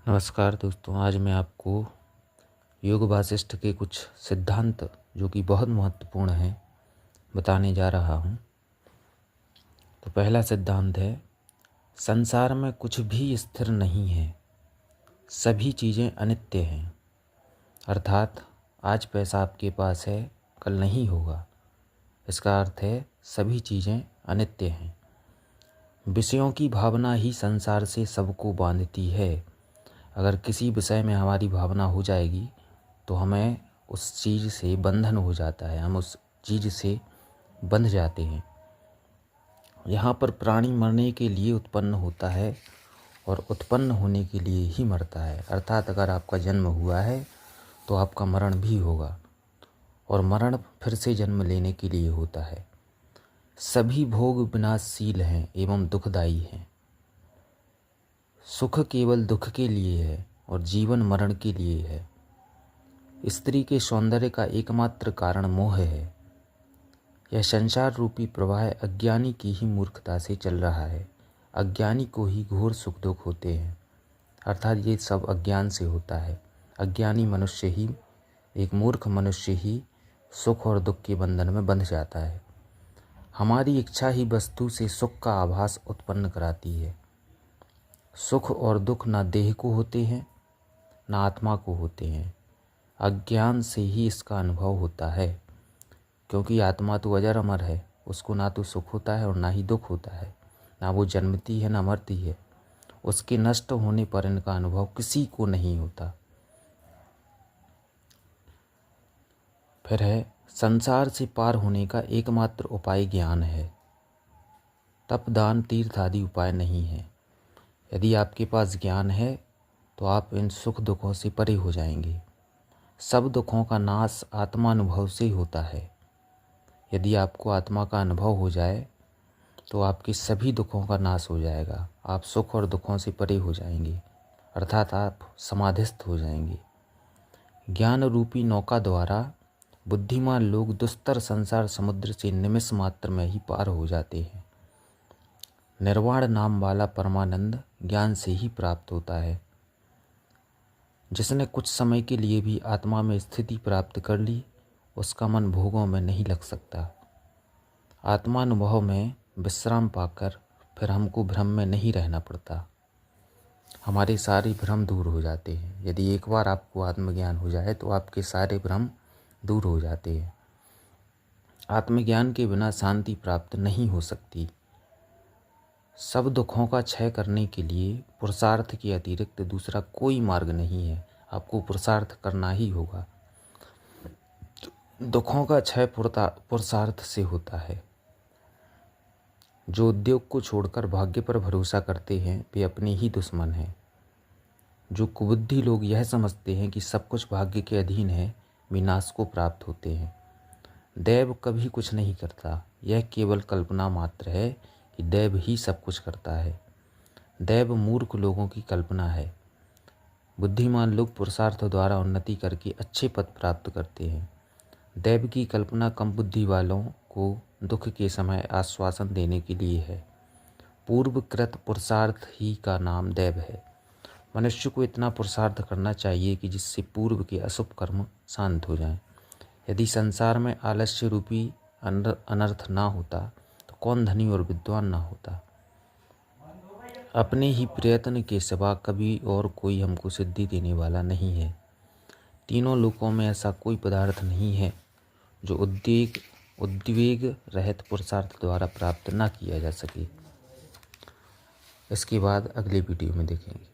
नमस्कार दोस्तों, आज मैं आपको योग वासिष्ठ के कुछ सिद्धांत जो कि बहुत महत्वपूर्ण हैं बताने जा रहा हूँ। तो पहला सिद्धांत है, संसार में कुछ भी स्थिर नहीं है, सभी चीज़ें अनित्य हैं। अर्थात आज पैसा आपके पास है, कल नहीं होगा। इसका अर्थ है सभी चीज़ें अनित्य हैं। विषयों की भावना ही संसार से सबको बांधती है। अगर किसी विषय में हमारी भावना हो जाएगी तो हमें उस चीज़ से बंधन हो जाता है, हम उस चीज़ से बंध जाते हैं। यहाँ पर प्राणी मरने के लिए उत्पन्न होता है और उत्पन्न होने के लिए ही मरता है। अर्थात अगर आपका जन्म हुआ है तो आपका मरण भी होगा और मरण फिर से जन्म लेने के लिए होता है। सभी भोग विनाशशील हैं एवं दुखदायी हैं। सुख केवल दुख के लिए है और जीवन मरण के लिए है। स्त्री के सौंदर्य का एकमात्र कारण मोह है। यह संसार रूपी प्रवाह अज्ञानी की ही मूर्खता से चल रहा है। अज्ञानी को ही घोर सुख दुख होते हैं। अर्थात ये सब अज्ञान से होता है। अज्ञानी मनुष्य ही, एक मूर्ख मनुष्य ही सुख और दुख के बंधन में बंध जाता है। हमारी इच्छा ही वस्तु से सुख का आभास उत्पन्न कराती है। सुख और दुख ना देह को होते हैं, ना आत्मा को होते हैं। अज्ञान से ही इसका अनुभव होता है, क्योंकि आत्मा तो अजर अमर है, उसको ना तो सुख होता है और ना ही दुख होता है। ना वो जन्मती है ना मरती है। उसके नष्ट होने पर इनका अनुभव किसी को नहीं होता। फिर है, संसार से पार होने का एकमात्र उपाय ज्ञान है। तप, दान, तीर्थ आदि उपाय नहीं है। यदि आपके पास ज्ञान है तो आप इन सुख दुखों से परे हो जाएंगे। सब दुखों का नाश आत्मानुभव से होता है। यदि आपको आत्मा का अनुभव हो जाए तो आपके सभी दुखों का नाश हो जाएगा। आप सुख और दुखों से परे हो जाएंगे, अर्थात आप समाधिस्थ हो जाएंगे। ज्ञान रूपी नौका द्वारा बुद्धिमान लोग दुस्तर संसार समुद्र से निमिष मात्र में ही पार हो जाते हैं। निर्वाण नाम वाला परमानंद ज्ञान से ही प्राप्त होता है। जिसने कुछ समय के लिए भी आत्मा में स्थिति प्राप्त कर ली, उसका मन भोगों में नहीं लग सकता। आत्मानुभव में विश्राम पाकर फिर हमको भ्रम में नहीं रहना पड़ता। हमारे सारे भ्रम दूर हो जाते हैं। यदि एक बार आपको आत्मज्ञान हो जाए तो आपके सारे भ्रम दूर हो जाते हैं। आत्मज्ञान के बिना शांति प्राप्त नहीं हो सकती। सब दुखों का क्षय करने के लिए पुरुषार्थ के अतिरिक्त दूसरा कोई मार्ग नहीं है। आपको पुरुषार्थ करना ही होगा। दुखों का क्षय पुरुषार्थ से होता है। जो उद्योग को छोड़कर भाग्य पर भरोसा करते हैं वे अपने ही दुश्मन हैं। जो कुबुद्धि लोग यह समझते हैं कि सब कुछ भाग्य के अधीन है, विनाश को प्राप्त होते हैं। दैव कभी कुछ नहीं करता। यह केवल कल्पना मात्र है कि दैव ही सब कुछ करता है। दैव मूर्ख लोगों की कल्पना है। बुद्धिमान लोग पुरुषार्थ द्वारा उन्नति करके अच्छे पद प्राप्त करते हैं। दैव की कल्पना कम बुद्धि वालों को दुख के समय आश्वासन देने के लिए है। पूर्वकृत पुरुषार्थ ही का नाम दैव है। मनुष्य को इतना पुरुषार्थ करना चाहिए कि जिससे पूर्व के अशुभ कर्म शांत हो जाएं। यदि संसार में आलस्य रूपी अनर्थ ना होता तो कौन धनी और विद्वान ना होता। अपने ही प्रयत्न के सिवा कभी और कोई हमको सिद्धि देने वाला नहीं है। तीनों लोकों में ऐसा कोई पदार्थ नहीं है जो उद्वेग रहित पुरुषार्थ द्वारा प्राप्त ना किया जा सके। इसके बाद अगले वीडियो में देखेंगे।